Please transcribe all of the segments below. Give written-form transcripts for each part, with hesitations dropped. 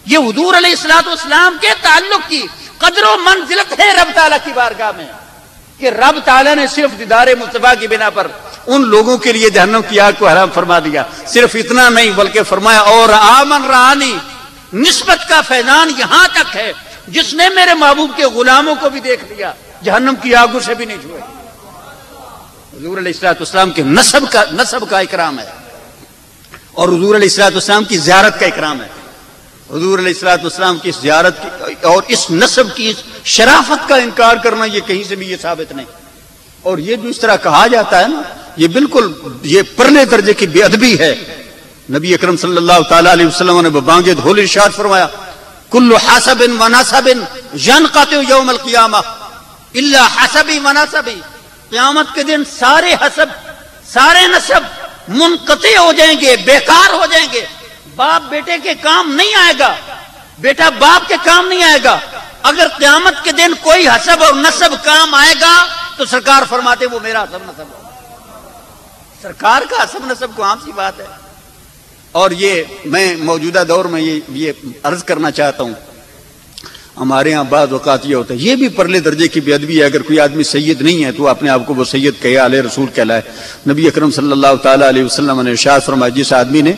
یہ حضور علیہ الصلوۃ والسلام کے تعلق کی قدر و منزلت ہے رب تعالیٰ کی بارگاہ میں کہ رب تعالیٰ نے صرف دیدار مصطفیٰ کی بنا پر ان لوگوں کے لیے جہنم کی آگ کو حرام فرما دیا۔ صرف اتنا نہیں بلکہ فرمایا اور آمن رانی، نسبت کا فیضان یہاں تک ہے جس نے میرے محبوب کے غلاموں کو بھی دیکھ لیا جہنم کی آگوں سے بھی نہیں چھوئے۔ حضور علیہ الصلوۃ والسلام کے نسب کا اکرام ہے اور حضور علیہ الصلوۃ والسلام کی زیارت کا اکرام ہے۔ حضور علیہ الصلوۃ والسلام کی زیارت اور اس نسب کی شرافت کا انکار کرنا یہ کہیں سے بھی یہ ثابت نہیں۔ اور یہ جو اس طرح کہا جاتا ہے نا، یہ بالکل یہ پرلے درجے کی بے ادبی ہے۔ نبی اکرم صلی اللہ تعالی علیہ وسلم نے ببانگ دھول ارشاد فرمایا کل حسب و نسب ینقطع یوم القیامہ الا حسبی و نسبی، قیامت کے دن سارے حسب سارے نسب منقطع ہو جائیں گے، بیکار ہو جائیں گے۔ باپ بیٹے کے کام نہیں آئے گا، بیٹا باپ کے کام نہیں آئے گا۔ اگر قیامت کے دن کوئی حسب اور نسب کام آئے گا تو سرکار فرماتے وہ میرا حسب نسب ہے۔ سرکار کا حسب نسب کو عام سی بات ہے۔ اور یہ میں موجودہ دور میں یہ عرض کرنا چاہتا ہوں، ہمارے ہاں بعض اوقات یہ ہوتا ہے، یہ بھی پرلے درجے کی بے ادبی ہے۔ اگر کوئی آدمی سید نہیں ہے تو اپنے آپ کو وہ سید کہے، آلِ رسول کہلائے۔ نبی اکرم صلی اللہ تعالی علیہ وسلم نے ارشاد فرمایا جس آدمی نے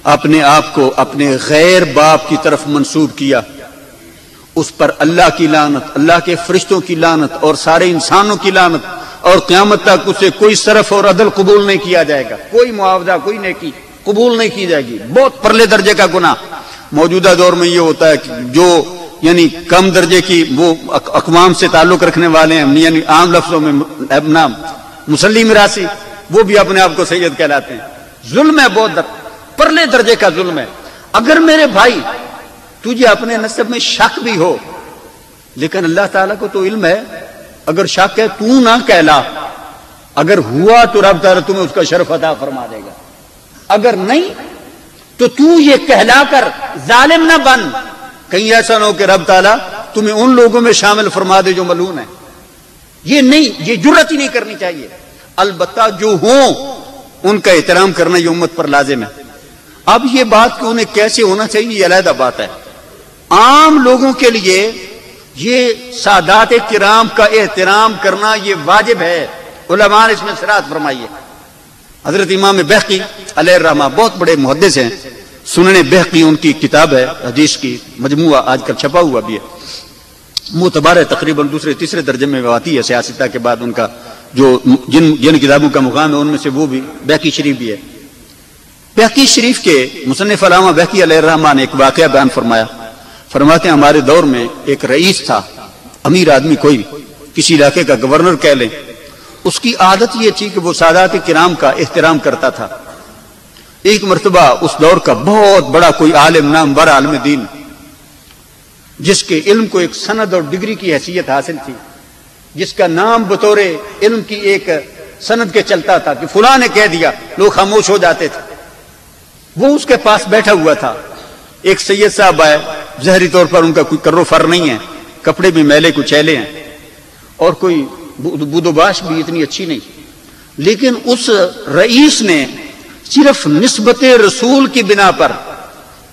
اپنے آپ کو اپنے غیر باپ کی طرف منسوب کیا اس پر اللہ کی لعنت، اللہ کے فرشتوں کی لعنت اور سارے انسانوں کی لعنت، اور قیامت تک اسے کوئی صرف اور عدل قبول نہیں کیا جائے گا، کوئی معاوضہ کوئی نیکی قبول نہیں کی جائے گی۔ بہت پرلے درجے کا گناہ۔ موجودہ دور میں یہ ہوتا ہے کہ جو یعنی کم درجے کی وہ اقوام سے تعلق رکھنے والے ہیں، یعنی عام لفظوں میں اپنا مسلی میراثی، وہ بھی اپنے آپ کو سید کہلاتے ہیں۔ ظلم ہے، بہت پرلے درجے کا ظلم ہے۔ اگر میرے بھائی تجھے اپنے نسب میں شک بھی ہو، لیکن اللہ تعالیٰ کو تو علم ہے، اگر شک ہے تو نہ کہلا، اگر ہوا تو رب تعالیٰ تمہیں اس کا شرف عطا فرما دے گا، اگر نہیں تو یہ کہلا کر ظالم نہ بن، کہیں ایسا نہ ہو کہ رب تعالیٰ تمہیں ان لوگوں میں شامل فرما دے جو ملعون ہیں۔ یہ نہیں، یہ جرات ہی نہیں کرنی چاہیے۔ البتہ جو ہوں ان کا احترام کرنا یہ امت پر لازم ہے۔ اب یہ بات کہ انہیں کیسے ہونا چاہیے یہ علیحدہ بات ہے۔ عام لوگوں کے لیے یہ سادات کرام کا احترام کرنا یہ واجب ہے۔ علماء نے اس میں صراحت فرمائی ہے۔ حضرت امام بہقی علیہ الرحمہ بہت بڑے محدث ہیں، سنن بہقی ان کی کتاب ہے حدیث کی مجموعہ، آج کل چھپا ہوا بھی ہے، معتبر ہے، تقریباً دوسرے تیسرے درجے میں آتی ہے سیاستہ کے بعد۔ ان کا جو جن کتابوں کا مقام ہے ان میں سے وہ بھی بہقی شریف بھی ہے۔ بہقی شریف کے مصنف علامہ بہقی علیہ الرحمہ نے ایک واقعہ بیان فرمایا۔ فرماتے ہیں ہمارے دور میں ایک رئیس تھا، امیر آدمی، کوئی کسی علاقے کا گورنر کہہ لیں، اس کی عادت یہ تھی کہ وہ سادات کرام کا احترام کرتا تھا۔ ایک مرتبہ اس دور کا بہت بڑا کوئی عالم، نامور عالم دین، جس کے علم کو ایک سند اور ڈگری کی حیثیت حاصل تھی، جس کا نام بطور علم کی ایک سند کے چلتا تھا کہ فلاں نے کہہ دیا، لوگ خاموش ہو جاتے تھے، وہ اس کے پاس بیٹھا ہوا تھا۔ ایک سید صاحب آئے، ظاہری طور پر ان کا کوئی کرو فر نہیں ہے، کپڑے بھی میلے کو چیلے ہیں اور کوئی بود و باش بھی اتنی اچھی نہیں، لیکن اس رئیس نے صرف نسبت رسول کی بنا پر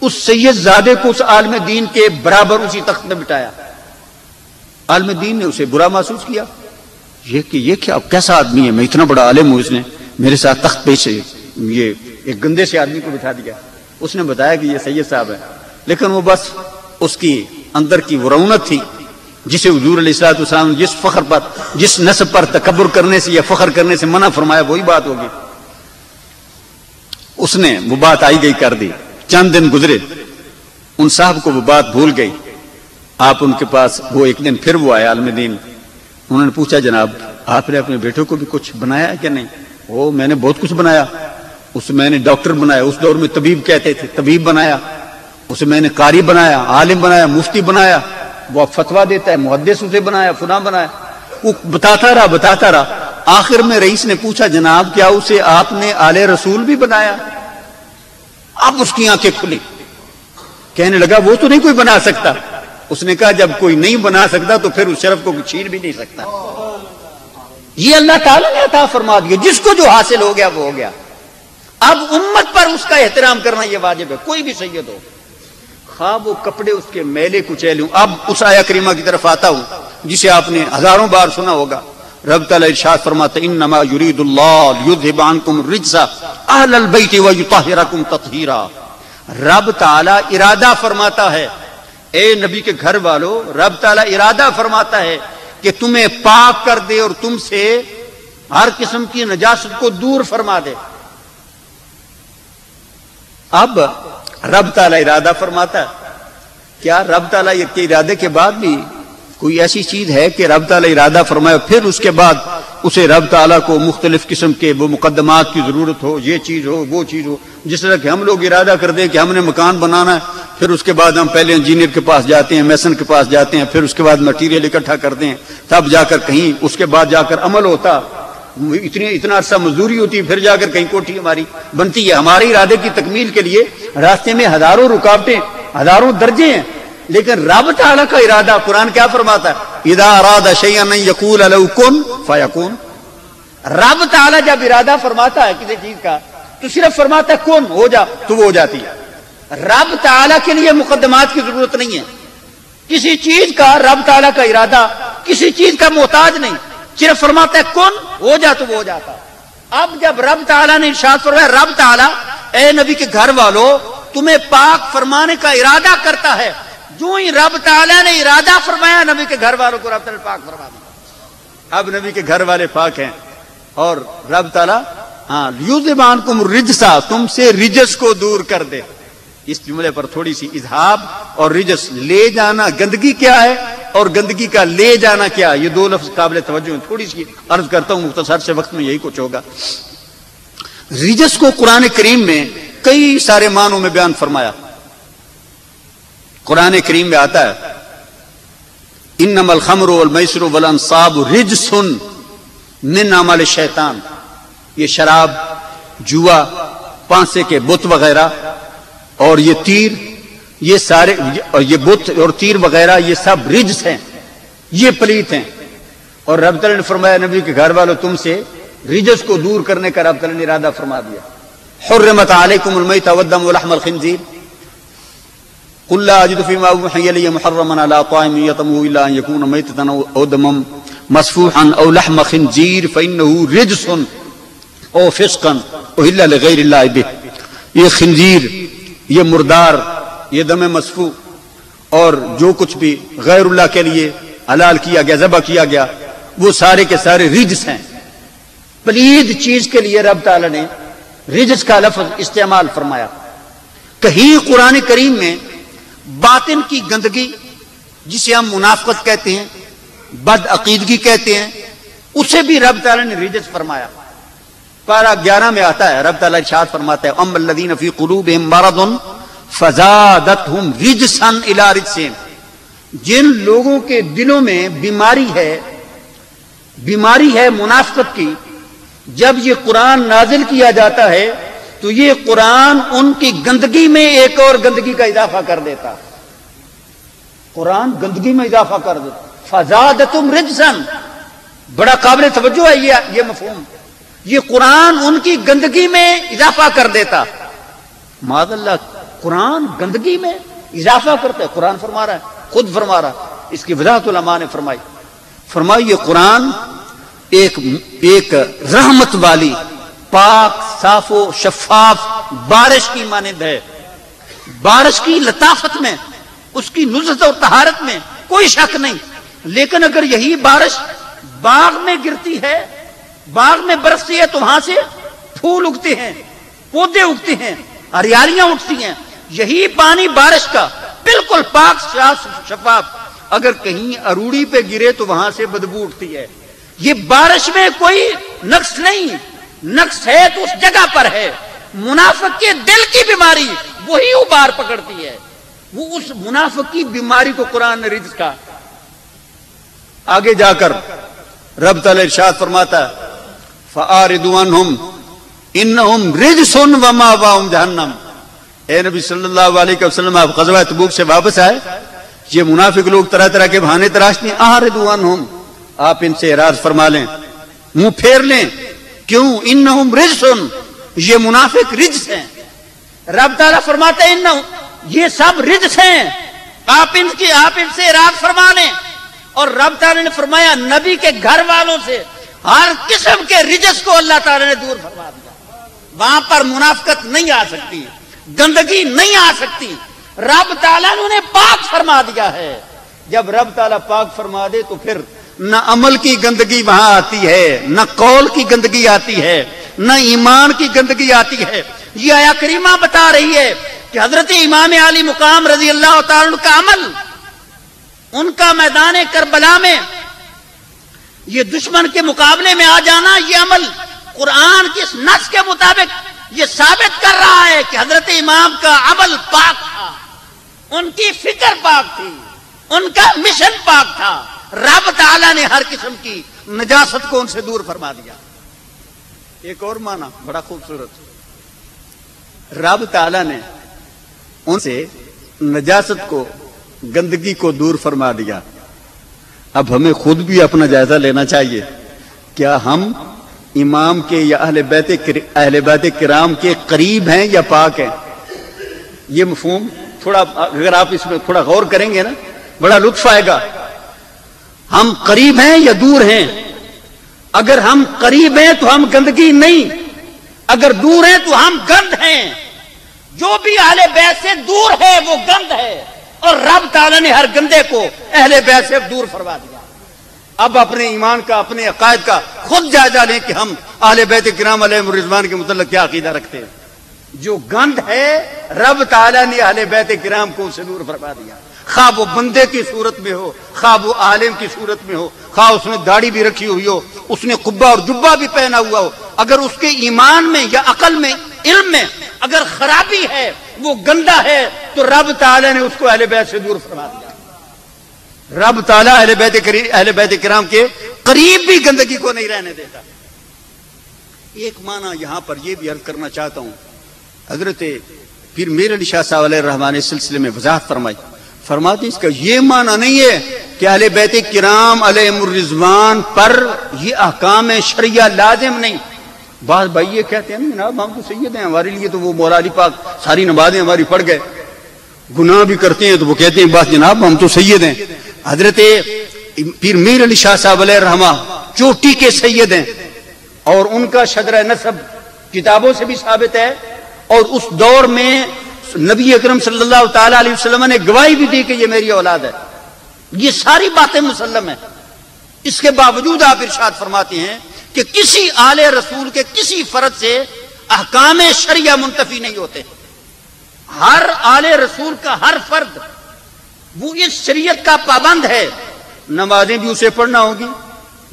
اس سید زادے کو اس عالم دین کے برابر اسی تخت میں بٹھایا۔ عالم دین نے اسے برا محسوس کیا، یہ کیا کیسا آدمی ہے، میں اتنا بڑا عالم ہوں، اس نے میرے ساتھ تخت پہ سے یہ ایک گندے سے آدمی کو بٹھا دیا۔ اس نے بتایا کہ یہ سید صاحب ہے، لیکن وہ بس اس کی اندر کی وہ رونق تھی جسے حضور علیہ الصلوۃ والسلام جس فخر پر، جس نسب پر تکبر کرنے سے یا فخر کرنے سے منع فرمایا، وہی بات ہوگی۔ اس نے وہ بات آئی گئی کر دی۔ چند دن گزرے، ان صاحب کو وہ بات بھول گئی۔ آپ ان کے پاس وہ ایک دن پھر وہ آئے عالم دین، انہوں نے پوچھا جناب آپ نے اپنے بیٹوں کو بھی کچھ بنایا ہے کہ نہیں؟ وہ میں نے بہت کچھ بنایا، اسے میں نے ڈاکٹر بنایا، اس دور میں طبیب کہتے تھے، طبیب بنایا، اسے میں نے قاری بنایا، عالم بنایا، مفتی بنایا، وہ فتویٰ دیتا ہے، محدث اسے بنایا، فلاں بنایا۔ وہ بتاتا رہا۔ آخر میں رئیس نے پوچھا جناب کیا اسے آپ نے آلِ رسول بھی بنایا؟ اب اس کی آنکھیں کھلی، کہنے لگا وہ تو نہیں کوئی بنا سکتا۔ اس نے کہا جب کوئی نہیں بنا سکتا تو پھر اس شرف کو چھین بھی نہیں سکتا۔ یہ اللہ تعالیٰ نے عطا فرما دیا، جس کو جو حاصل ہو گیا وہ ہو گیا۔ اب امت پر اس کا احترام کرنا یہ واجب ہے، کوئی بھی سید ہو، خواب و کپڑے اس کے میلے کچیلے ہوں. اب اس آیہ کریمہ کی طرف آتا ہوں جسے آپ نے ہزاروں بار سنا ہوگا. رب تعالیٰ ارشاد فرماتا انما یرید اللہ لیذھب عنکم الرجس اہل البیت ویطہرکم تطہیرا. رب تعالیٰ ارادہ فرماتا ہے اے نبی کے گھر والو، رب تعالیٰ ارادہ فرماتا ہے کہ تمہیں پاک کر دے اور تم سے ہر قسم کی نجاست کو دور فرما دے. اب رب تعالیٰ ارادہ فرماتا ہے. کیا رب تعالیٰ کے ارادے کے بعد بھی کوئی ایسی چیز ہے کہ رب تعالیٰ ارادہ فرمائے پھر اس کے بعد اسے رب تعالیٰ کو مختلف قسم کے وہ مقدمات کی ضرورت ہو، یہ چیز ہو وہ چیز ہو؟ جس طرح کہ ہم لوگ ارادہ کر دیں کہ ہم نے مکان بنانا ہے، پھر اس کے بعد ہم پہلے انجینئر کے پاس جاتے ہیں، میسن کے پاس جاتے ہیں، پھر اس کے بعد مٹیریل اکٹھا کرتے ہیں، تب جا کر کہیں اس کے بعد جا کر عمل ہوتا، اتنا عرصہ مزدوری ہوتی ہے، پھر جا کر کہیں کوٹھی ہماری بنتی ہے. ہمارے ارادے کی تکمیل کے لیے راستے میں ہزاروں رکاوٹیں، ہزاروں درجے ہیں، لیکن رب تعالیٰ کا ارادہ قرآن کیا فرماتا ہے؟ اذا اراد شیئا ان یقول له کن فیکون. رب تعالیٰ جب ارادہ فرماتا ہے کسی چیز کا تو صرف فرماتا ہے کن، ہو جا، تو وہ ہو جاتی ہے. رب تعالیٰ کے لیے مقدمات کی ضرورت نہیں ہے. کسی چیز کا رب تعالیٰ کا ارادہ کسی چیز کا محتاج نہیں، صرف فرماتا ہے کن، ہو جا، تو وہ ہو جاتا. اب جب رب تعالیٰ نے ارشاد فرمایا، رب تعالیٰ اے نبی کے گھر والو تمہیں پاک فرمانے کا ارادہ کرتا ہے، جو ہی رب تعالیٰ نے ارادہ فرمایا نبی کے گھر والوں کو رب تعالیٰ پاک فرما دیا. اب نبی کے گھر والے پاک ہیں اور رب تعالیٰ لیذھب عنکم الرجس، تم سے رجس کو دور کر دے. اس جملے پر تھوڑی سی اذہاب اور رجس، لے جانا گندگی کیا ہے اور گندگی کا لے جانا کیا ہے، یہ دو لفظ قابل توجہ ہیں. تھوڑی سی عرض کرتا ہوں، مختصر سے وقت میں یہی کچھ ہوگا. رجس کو قرآن کریم میں کئی سارے معنوں میں بیان فرمایا. قرآن کریم میں آتا ہے انما الخمر والمیسر والانصاب رجس من عمل الشیطان. یہ شراب، جوا، پانسے کے بت وغیرہ اور یہ تیر، یہ سارے یہ بت اور تیر وغیرہ یہ سب رجس ہیں، یہ پلیت ہیں. اور رب تعالیٰ نے فرمایا نبی کے گھر والوں تم سے رجس کو دور کرنے کا رب تعالیٰ نے ارادہ فرما دیا. حرمت علیکم المیتۃ والدم ولحم الخنزیر قل لا اجد فيما اوحي الي محرما على طاعم يطعمه الا ان يكون ميتة او دما مسفوحا او لحم خنزير فانه رجس او فسقا اهل لغير الله به. یہ خنزیر، یہ مردار، یہ دم مسفوح اور جو کچھ بھی غیر اللہ کے لیے حلال کیا گیا، ذبح کیا گیا، وہ سارے کے سارے رجس ہیں. پلید چیز کے لیے رب تعالی نے رجس کا لفظ استعمال فرمایا. کہیں قرآن کریم میں باطن کی گندگی جسے ہم منافقت کہتے ہیں، بد عقیدگی کہتے ہیں، اسے بھی رب تعالیٰ نے رجس فرمایا. پارہ 11 میں آتا ہے، رب تعالیٰ ارشاد فرماتا ہے اما الذین فی قلوبہم مرض فزادتہم رجسا الی رجسہم. جن لوگوں کے دلوں میں بیماری ہے منافقت کی، جب یہ قرآن نازل کیا جاتا ہے تو یہ قرآن ان کی گندگی میں ایک اور گندگی کا اضافہ کر دیتا. قرآن گندگی میں اضافہ کر دیتا. فزادتم رجسن، بڑا قابل توجہ ہے یہ مفہوم. یہ قرآن ان کی گندگی میں اضافہ کر دیتا. معاذ اللہ، قرآن گندگی میں اضافہ کرتا ہے. قرآن فرما رہا ہے، خود فرما رہا ہے. اس کی وضاحت علماء نے فرمائی یہ قرآن ایک رحمت والی، پاک، صاف و شفاف بارش کی مانند ہے. بارش کی لطافت میں، اس کی نزہت اور طہارت میں کوئی شک نہیں. لیکن اگر یہی بارش باغ میں گرتی ہے، باغ میں برستی ہے، تو وہاں سے پھول اگتے ہیں، پودے اگتے ہیں، ہریالیاں اٹھتی ہیں. یہی پانی بارش کا بالکل پاک شفاف اگر کہیں اروڑی پہ گرے تو وہاں سے بدبو اٹھتی ہے. یہ بارش میں کوئی نقص نہیں، نقص ہے تو اس جگہ پر ہے. منافق کے دل کی بیماری وہی ابار پکڑتی ہے. وہ اس منافق کی بیماری کو قرآن نے رجس کہا. آگے جا کر رب تعالی ارشاد فرماتا ہے فَأَعْرِضُوا عَنْهُمْ إِنَّهُمْ رِجْسٌ وَمَأْوَاهُمْ جَهَنَّمُ. اے نبی صلی اللہ علیہ وسلم، آپ غزوہ تبوک سے واپس آئے، یہ منافق لوگ طرح طرح کے بہانے تراشتے ہیں. اعرضوا عنہم، آپ ان سے اعراض فرما لیں، منہ پھیر لیں. کیوں؟ انہم رجس، یہ منافق رجس ہیں. رب تعالیٰ فرماتا ہے انہم، یہ سب رجس ہیں، آپ ان سے اراد فرما لیں۔ اور رب تعالیٰ نے فرمایا نبی کے گھر والوں سے ہر قسم کے رجس کو اللہ تعالیٰ نے دور فرما دیا۔ وہاں پر منافقت نہیں آ سکتی، گندگی نہیں آ سکتی، رب تعالیٰ نے انہیں پاک فرما دیا ہے۔ جب رب تعالیٰ پاک فرما دے تو پھر نہ عمل کی گندگی وہاں آتی ہے، نہ قول کی گندگی آتی ہے، نہ ایمان کی گندگی آتی ہے۔ یہ آیت کریمہ بتا رہی ہے کہ حضرت امام علی مقام رضی اللہ تعالیٰ عنہ کا عمل، ان کا میدان کربلا میں یہ دشمن کے مقابلے میں آ جانا، یہ عمل قرآن کی اس نص کے مطابق یہ ثابت کر رہا ہے کہ حضرت امام کا عمل پاک تھا، ان کی فکر پاک تھی، ان کا مشن پاک تھا۔ رب تعالیٰ نے ہر قسم کی نجاست کو ان سے دور فرما دیا۔ ایک اور معنی بڑا خوبصورت، رب تعالیٰ نے ان سے نجاست کو، گندگی کو دور فرما دیا۔ اب ہمیں خود بھی اپنا جائزہ لینا چاہیے، کیا ہم امام کے یا اہل بیت کرام کے قریب ہیں یا پاک ہیں؟ یہ مفہوم تھوڑا اگر آپ اس میں تھوڑا غور کریں گے نا بڑا لطف آئے گا۔ ہم قریب ہیں یا دور ہیں؟ اگر ہم قریب ہیں تو ہم گندگی نہیں، اگر دور ہیں تو ہم گند ہیں۔ جو بھی اہل بیت سے دور ہے وہ گند ہے، اور رب تعالیٰ نے ہر گندے کو اہل بیت سے دور فرما دیا۔ اب اپنے ایمان کا، اپنے عقائد کا خود جائزہ لیں کہ ہم اہل بیت کرام علیہم الرضوان کے متعلق کیا عقیدہ رکھتے ہیں۔ جو گند ہے رب تعالیٰ نے اہل بیت کرام کو اسے دور فرما دیا، خواہ وہ بندے کی صورت میں ہو، خواہ وہ عالم کی صورت میں ہو، خواہ اس نے داڑھی بھی رکھی ہوئی ہو، اس نے قبہ اور جبہ بھی پہنا ہوا ہو، اگر اس کے ایمان میں یا عقل میں، علم میں اگر خرابی ہے، وہ گندا ہے، تو رب تعالیٰ نے اس کو اہل بیت سے دور فرما دیا۔ رب تعالیٰ اہل بیت کرام کے قریب بھی گندگی کو نہیں رہنے دیتا۔ ایک معنی یہاں پر یہ بھی عرض کرنا چاہتا ہوں، حضرت پیر میر علی شاہ صاحب علیہ الرحمٰن اس سلسلے میں وضاحت فرماتے ہیں اس کا یہ معنی نہیں ہے کہ اہل بیت کرام علیہم الرضوان پر یہ احکام شرعیہ لازم نہیں۔ بعض بھائی یہ کہتے ہیں جناب ہم تو سید ہیں، ہمارے لیے تو وہ مولا علی پاک ساری نمازیں ہماری پڑھ گئے، گناہ بھی کرتے ہیں تو وہ کہتے ہیں بس جناب ہم تو سید ہیں۔ حضرت پیر میر علی شاہ صاحب علیہ الرحمہ چوٹی کے سید ہیں، اور ان کا شجرہ نسب کتابوں سے بھی ثابت ہے، اور اس دور میں نبی اکرم صلی اللہ تعالی علیہ وسلم نے گواہی بھی دی کہ یہ میری اولاد ہے۔ یہ ساری باتیں مسلم ہیں، اس کے باوجود آپ ارشاد فرماتے ہیں کہ کسی آل رسول کے کسی فرد سے احکام شرعیہ منتفی نہیں ہوتے۔ ہر آل رسول کا ہر فرد وہ اس شریعت کا پابند ہے، نمازیں بھی اسے پڑھنا ہوگی،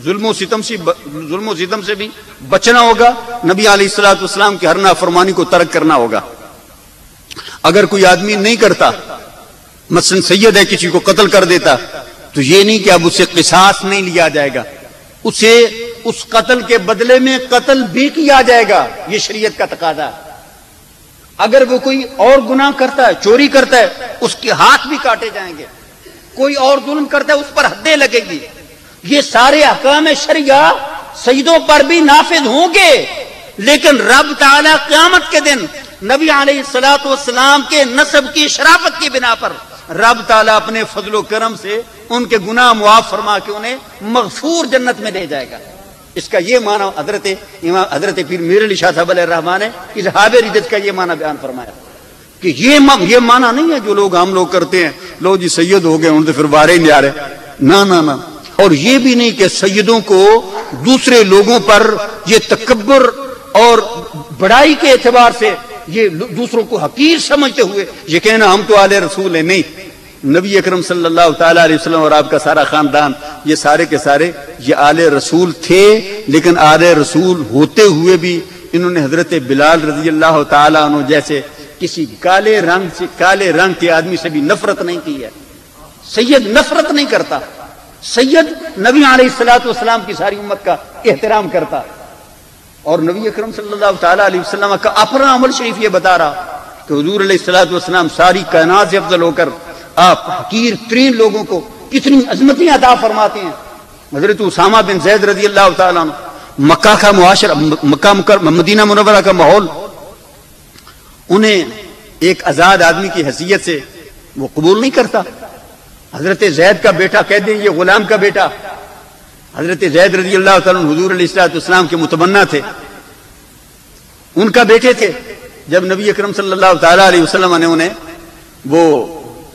ظلم و ستم سے بھی بچنا ہوگا، نبی علیہ الصلوۃ والسلام کی ہر نافرمانی کو ترک کرنا ہوگا۔ اگر کوئی آدمی نہیں کرتا، مثلا سید ہے کسی کو قتل کر دیتا، تو یہ نہیں کہ اب اسے قصاص نہیں لیا جائے گا، اسے اس قتل کے بدلے میں قتل بھی کیا جائے گا، یہ شریعت کا تقاضا ہے۔ اگر وہ کوئی اور گناہ کرتا ہے، چوری کرتا ہے، اس کے ہاتھ بھی کاٹے جائیں گے، کوئی اور ظلم کرتا ہے اس پر حدیں لگے گی۔ یہ سارے احکام شرعیہ سیدوں پر بھی نافذ ہوں گے، لیکن رب تعالیٰ قیامت کے دن نبی علیہ الصلوۃ والسلام کے نسب کی شرافت کی بنا پر رب تعالیٰ اپنے فضل و کرم سے ان کے گناہ معاف فرما کے انہیں مغفور جنت میں لے جائے گا۔ اس کا یہ معنی حضرت پیر میر علی شاہ صاحب علیہ الرحمٰن نے اظہار رجت کا یہ معنی بیان فرمایا کہ یہ معنی نہیں ہے جو لوگ ہم لوگ کرتے ہیں، لوگ جی سید ہو گئے ان سے پھر وارے نہیں آ رہے، نہ۔ اور یہ بھی نہیں کہ سیدوں کو دوسرے لوگوں پر یہ تکبر اور بڑائی کے اعتبار سے یہ دوسروں کو حقیر سمجھتے ہوئے یہ کہنا ہم تو آل رسول ہیں۔ نہیں، نبی اکرم صلی اللہ تعالی علیہ وسلم اور آپ کا سارا خاندان یہ سارے کے سارے یہ آل رسول تھے، لیکن آل رسول ہوتے ہوئے بھی انہوں نے حضرت بلال رضی اللہ تعالی عنہ جیسے کسی کالے رنگ کے آدمی سے بھی نفرت نہیں کی ہے۔ سید نفرت نہیں کرتا، سید نبی علیہ الصلوۃ والسلام کی ساری امت کا احترام کرتا، اور نبی اکرم صلی اللہ تعالی علیہ وسلم کا اپنا عمل شریف یہ بتا رہا کہ حضور علیہ الصلوۃ والسلام ساری کائنات سے افضل ہو کر آپ حقیر ترین لوگوں کو کتنی عظمتیں عطا فرماتے ہیں۔ حضرت اسامہ بن زید رضی اللہ تعالیٰ عنہ مکہ کا معاشرہ، مدینہ منورہ کا ماحول انہیں ایک آزاد آدمی کی حیثیت سے وہ قبول نہیں کرتا. حضرت زید کا بیٹا کہہ دیں یہ غلام کا بیٹا. حضرت زید رضی اللہ تعالیٰ عنہ حضور علیہ السلام کے متمنا تھے, ان کا بیٹے تھے. جب نبی اکرم صلی اللہ تعالیٰ علیہ وسلم نے انہیں وہ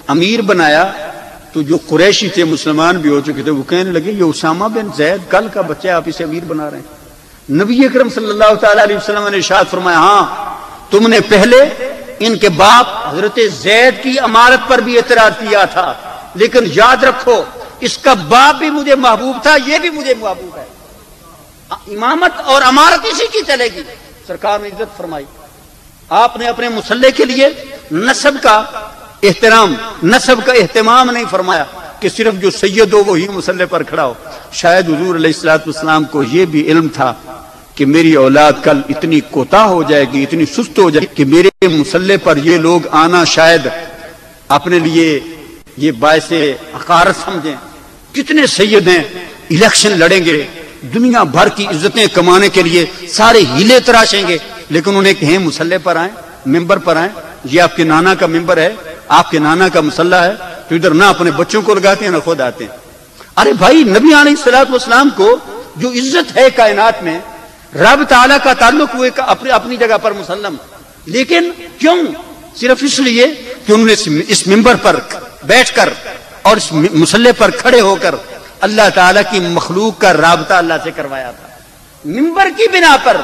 امیر بنایا تو جو قریشی تھے, مسلمان بھی ہو چکے تھے, وہ کہنے لگے یہ اسامہ بن زید کل کا بچہ ہے, آپ اسے امیر بنا رہے ہیں. نبی اکرم صلی اللہ تعالیٰ علیہ وسلم نے ارشاد فرمایا ہاں تم نے پہلے ان کے باپ حضرت زید کی امارت پر بھی اعتراض کیا تھا, لیکن یاد رکھو اس کا باپ بھی مجھے محبوب تھا, یہ بھی مجھے محبوب ہے. امامت اور امارت اسی کی چلے گی. سرکار نے عزت فرمائی. آپ نے اپنے مسلح کے لیے نسب کا احترام, نسب کا اہتمام نہیں فرمایا کہ صرف جو سید ہو وہی مسلح پر کھڑا ہو. شاید حضور علیہ السلام کو یہ بھی علم تھا کہ میری اولاد کل اتنی کوتاہ ہو جائے گی, اتنی سست ہو جائے گی کہ میرے مسلح پر یہ لوگ آنا شاید اپنے لیے یہ باعث حقارت سمجھیں. کتنے سید ہیں الیکشن لڑیں گے, دنیا بھر کی عزتیں کمانے کے لیے سارے ہیلے تراشیں گے, لیکن انہیں کہیں مسلح پر آئیں, ممبر پر آئیں, یہ آپ کے نانا کا ممبر ہے, آپ کے نانا کا مسلح ہے, تو ادھر نہ اپنے بچوں کو لگاتے ہیں نہ خود آتے ہیں. ارے بھائی نبی علیہ الصلوۃ والسلام کو جو عزت ہے کائنات میں, رب تعالیٰ کا تعلق وہ اپنی جگہ پر مسلم, لیکن کیوں؟ صرف اس لیے کہ انہوں نے اس ممبر پر بیٹھ کر اور اس مسلح پر کھڑے ہو کر اللہ تعالیٰ کی مخلوق کا رابطہ اللہ سے کروایا تھا ممبر کی بنا پر.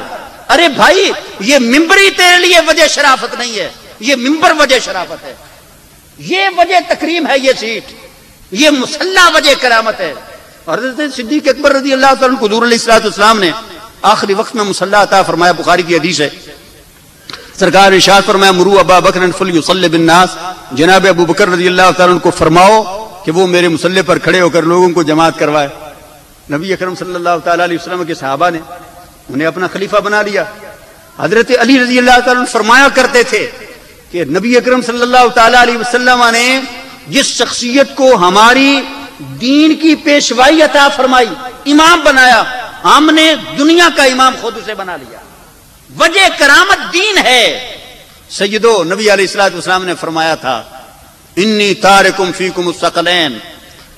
ارے بھائی یہ ممبر ہی تیرے لیے وجہ شرافت نہیں ہے, یہ ممبر وجہ شرافت ہے, یہ وجہ تکریم ہے, یہ سیٹ, یہ مسلح وجہ کرامت ہے. حضرت صدیق اکبر رضی اللہ تعالیٰ عنہ کو حضور علیہ السلام نے آخری وقت میں مسلح عطا فرمایا. بخاری کی حدیث ہے, سرکار نے ارشاد فرمایا مروا ابا بکر فلیصلی بالناس, جناب ابو بکر رضی اللہ تعالیٰ عنہ کو فرماؤ کہ وہ میرے مسلح پر کھڑے ہو کر لوگوں کو جماعت کروائے. نبی اکرم صلی اللہ تعالیٰ علیہ وسلم کے صحابہ نے انہیں اپنا خلیفہ بنا لیا. حضرت علی رضی اللہ تعالیٰ عنہ فرمایا کرتے تھے کہ نبی اکرم صلی اللہ تعالیٰ علیہ وسلم نے جس شخصیت کو ہماری دین کی پیشوائی عطا فرمائی, امام بنایا, ہم نے دنیا کا امام خود اسے بنا لیا. وجہ کرامت دین ہے. سیدو نبی علیہ الصلوۃ والسلام نے فرمایا تھا انی تارکم فیکم الثقلین,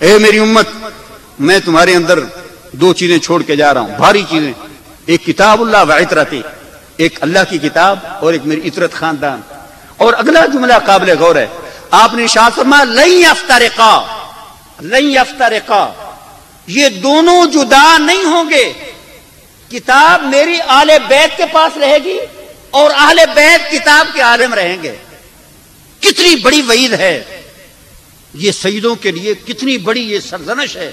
اے میری امت میں تمہارے اندر دو چیزیں چھوڑ کے جا رہا ہوں, بھاری چیزیں. ایک کتاب اللہ و عطرتی, ایک اللہ کی کتاب اور ایک میری عطرت خاندان. اور اگلا جملہ قابل غور ہے, آپ نے ارشاد فرمایا لن یفترقا, لن یفترقا, یہ دونوں جدا نہیں ہوں گے. کتاب میری اہل بیت کے پاس رہے گی اور اہل بیت کتاب کے عالم رہیں گے. کتنی بڑی وعید ہے یہ سیدوں کے لیے, کتنی بڑی یہ سرزنش ہے.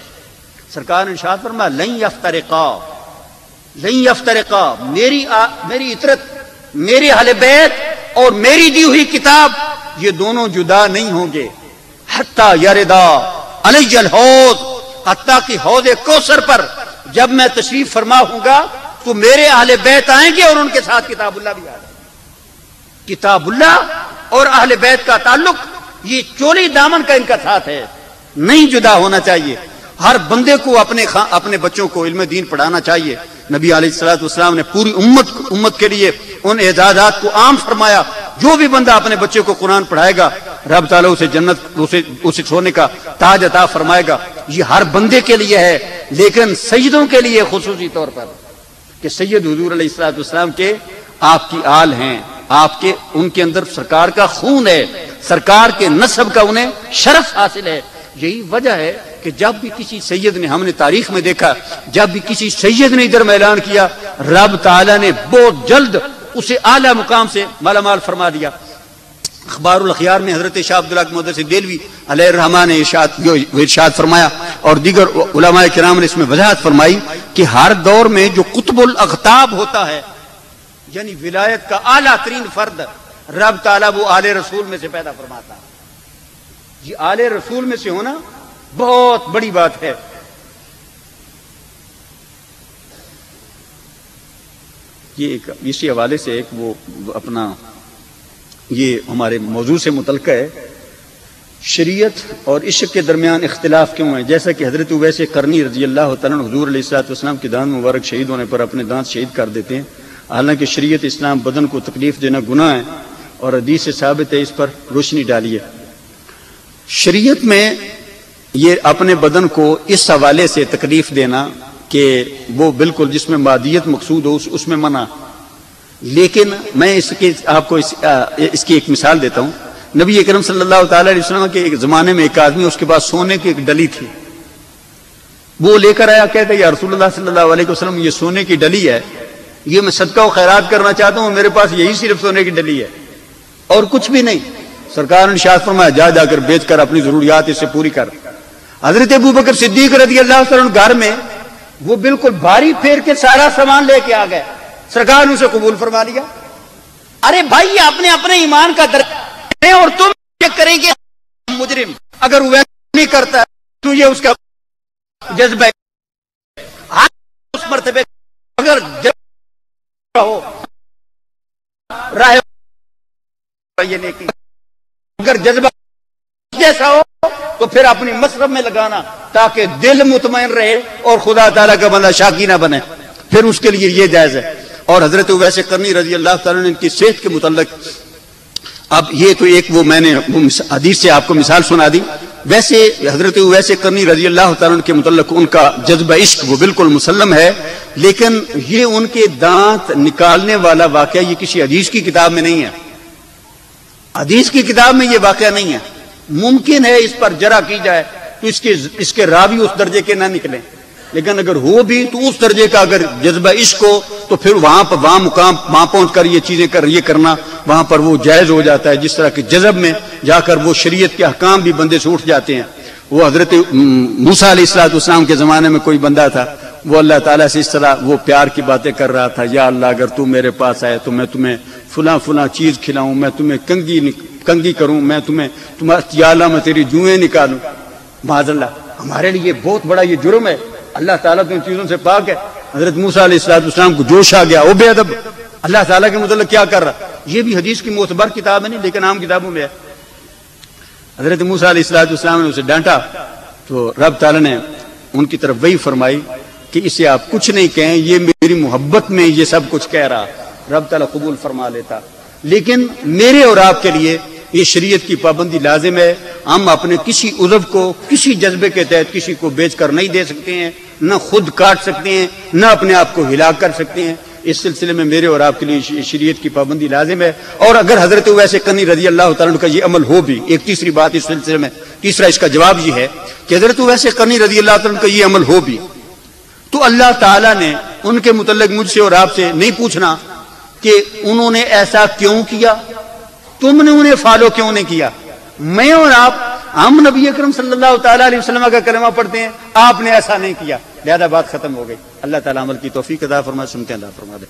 سرکار نے ارشاد فرمایا لن یفترقا, لن یفترقا, میری عطرت, میری اہل بیت اور میری دی ہوئی کتاب یہ دونوں جدا نہیں ہوں گے. حتی یردا علی الحوض, حتیٰ کہ حوض کوثر پر جب میں تشریف فرما ہوں گا تو میرے اہل بیت آئیں گے اور ان کے ساتھ کتاب اللہ بھی آ جائے. کتاب اللہ اور اہل بیت کا تعلق یہ چولی دامن کا ان کا ساتھ ہے, نہیں جدا ہونا چاہیے. ہر بندے کو اپنے بچوں کو علم دین پڑھانا چاہیے. نبی علیہ الصلوۃ والسلام نے پوری امت کے لیے ان اعدادات کو عام فرمایا. جو بھی بندہ اپنے بچے کو قرآن پڑھائے گا رب تعالیٰ اسے جنت اسے سونے کا تاج عطا فرمائے گا. یہ ہر بندے کے لیے ہے, لیکن سیدوں کے لیے خصوصی طور پر کہ سید حضور علیہ الصلوۃ والسلام کے آپ کی آل ہیں, آپ کے ان کے اندر سرکار کا خون ہے, سرکار کے نسب کا انہیں شرف حاصل ہے. یہی وجہ ہے کہ جب بھی کسی سید نے, ہم نے تاریخ میں دیکھا, جب بھی کسی سید نے ادھر میں اعلان کیا رب تعالیٰ نے بہت جلد اسے اعلیٰ مقام سے مالا مال فرما دیا. اخبار الاخیار میں حضرت شاہ عبداللہ محدث دہلوی علیہ الرحمٰ نے ارشاد فرمایا اور دیگر علماء کرام نے اس میں وضاحت فرمائی کہ ہر دور میں جو قطب الاقطاب ہوتا ہے, یعنی ولایت کا اعلیٰ ترین فرد, رب تعالیٰ وہ آل رسول میں سے پیدا فرماتا ہے. یہ آل رسول میں سے ہونا بہت بڑی بات ہے. یہ اسی حوالے سے ایک وہ اپنا یہ ہمارے موضوع سے متعلق ہے, شریعت اور عشق کے درمیان اختلاف کیوں ہے. جیسا کہ حضرت اویس قرنی رضی اللہ تعالیٰ عنہ حضور علیہ الصلوۃ والسلام کے دانت مبارک شہید ہونے پر اپنے دانت شہید کر دیتے ہیں. حالانکہ شریعت اسلام بدن کو تکلیف دینا گناہ ہے, اور حدیث سے ثابت ہے، اس پر روشنی ڈالیے۔ شریعت میں یہ اپنے بدن کو اس حوالے سے تکلیف دینا کہ وہ بالکل جس میں مادیت مقصود ہو اس میں منع، لیکن میں آپ کو اس کی ایک مثال دیتا ہوں۔ نبی اکرم صلی اللہ تعالی علیہ وسلم کے ایک زمانے میں ایک آدمی، اس کے پاس سونے کی ایک ڈلی تھی، وہ لے کر آیا، کہتے یا رسول اللہ صلی اللہ علیہ وسلم یہ سونے کی ڈلی ہے، یہ میں صدقہ و خیرات کرنا چاہتا ہوں، میرے پاس یہی صرف سونے کی ڈلی ہے اور کچھ بھی نہیں۔ سرکار نے ارشاد فرمایا جا کر بیچ کر اپنی ضروریات اس سے پوری کر۔ حضرت ابوبکر صدیق رضی اللہ عنہ گھر میں وہ بالکل بھاری پھیر کے سارا سامان لے کے آ گئے، سرکار نے اسے قبول فرما لیا۔ ارے بھائی یہ اپنے اپنے ایمان کا درجہ ہے اور تم چیک کریں گے مجرم اگر وہ نہیں کرتا تو یہ اس کا جذبہ اس مرتبے اگر جذبہ ہو راہ یہ نیکی، اگر جذبہ جیسا ہو تو پھر اپنی مصرف میں لگانا تاکہ دل مطمئن رہے اور خدا تعالیٰ کا بندہ شاکی نہ بنے، پھر اس کے لیے یہ جائز ہے۔ اور حضرت اویس قرنی رضی اللہ تعالیٰ نے ان کی صحت کے متعلق، اب یہ تو ایک وہ میں نے حدیث سے آپ کو مثال سنا دی، ویسے حضرت اویس قرنی رضی اللہ تعالیٰ کے متعلق ان کا جذبہ عشق وہ بالکل مسلم ہے، لیکن یہ ان کے دانت نکالنے والا واقعہ یہ کسی حدیث کی کتاب میں نہیں ہے، حدیث کی کتاب میں یہ واقعہ نہیں ہے۔ ممکن ہے اس پر جرح کی جائے تو اس کے راوی اس درجے کے نہ نکلیں، لیکن اگر ہو بھی تو اس درجے کا اگر جذبہ عشق ہو تو پھر وہاں مقام وہاں پہنچ کر یہ چیزیں یہ کرنا وہاں پر وہ جائز ہو جاتا ہے، جس طرح کے جذب میں جا کر وہ شریعت کے احکام بھی بندے سے اٹھ جاتے ہیں۔ وہ حضرت موسیٰ علیہ السلام کے زمانے میں کوئی بندہ تھا، وہ اللہ تعالیٰ سے اس طرح وہ پیار کی باتیں کر رہا تھا، یا اللہ اگر تو میرے پاس آئے تو میں تمہیں فلاں چیز کھلاؤں، میں تمہیں کنگھی کروں، میں یا اللہ میں تیری جوئیں نکالوں۔ معاذ اللہ، ہمارے لیے بہت بڑا یہ جرم ہے، اللہ تعالیٰ تو ان چیزوں سے پاک ہے۔ حضرت موسیٰ علیہ السلام کو جوش آ گیا، وہ بے ادب اللہ تعالیٰ کے متعلق کیا کر رہا، یہ بھی حدیث کی معتبر کتاب ہے نہیں لیکن عام کتابوں میں ہے۔ حضرت موسیٰ علیہ السلام نے اسے ڈانٹا تو رب تعالیٰ نے ان کی طرف وہی فرمائی کہ اسے آپ کچھ نہیں کہیں، یہ میری محبت میں یہ سب کچھ کہہ رہا، رب تعالیٰ قبول فرما لیتا۔ لیکن میرے اور آپ کے لیے یہ شریعت کی پابندی لازم ہے، ہم اپنے کسی عضو کو کسی جذبے کے تحت کسی کو بیچ کر نہیں دے سکتے ہیں، نہ خود کاٹ سکتے ہیں، نہ اپنے آپ کو ہلاک کر سکتے ہیں۔ اس سلسلے میں میرے اور آپ کے لیے شریعت کی پابندی لازم ہے۔ اور اگر حضرت اویس قرنی رضی اللہ تعالیٰ عنہ کا یہ عمل ہو بھی، ایک تیسری بات اس سلسلے میں، تیسرا اس کا جواب یہ ہے کہ حضرت اویس قرنی رضی اللہ تعالیٰ عنہ کا یہ عمل ہو بھی تو اللہ تعالیٰ نے ان کے متعلق مجھ سے اور آپ سے نہیں پوچھنا کہ انہوں نے ایسا کیوں کیا، تم نے انہیں فالو کیوں نہیں کیا۔ میں اور آپ ہم نبی اکرم صلی اللہ تعالیٰ علیہ وسلم کا کلمہ پڑھتے ہیں، آپ نے ایسا نہیں کیا، لہذا بات ختم ہو گئی۔ اللہ تعالیٰ عمل کی توفیق عطا فرمائے، سنتے ہیں اللہ فرما دے۔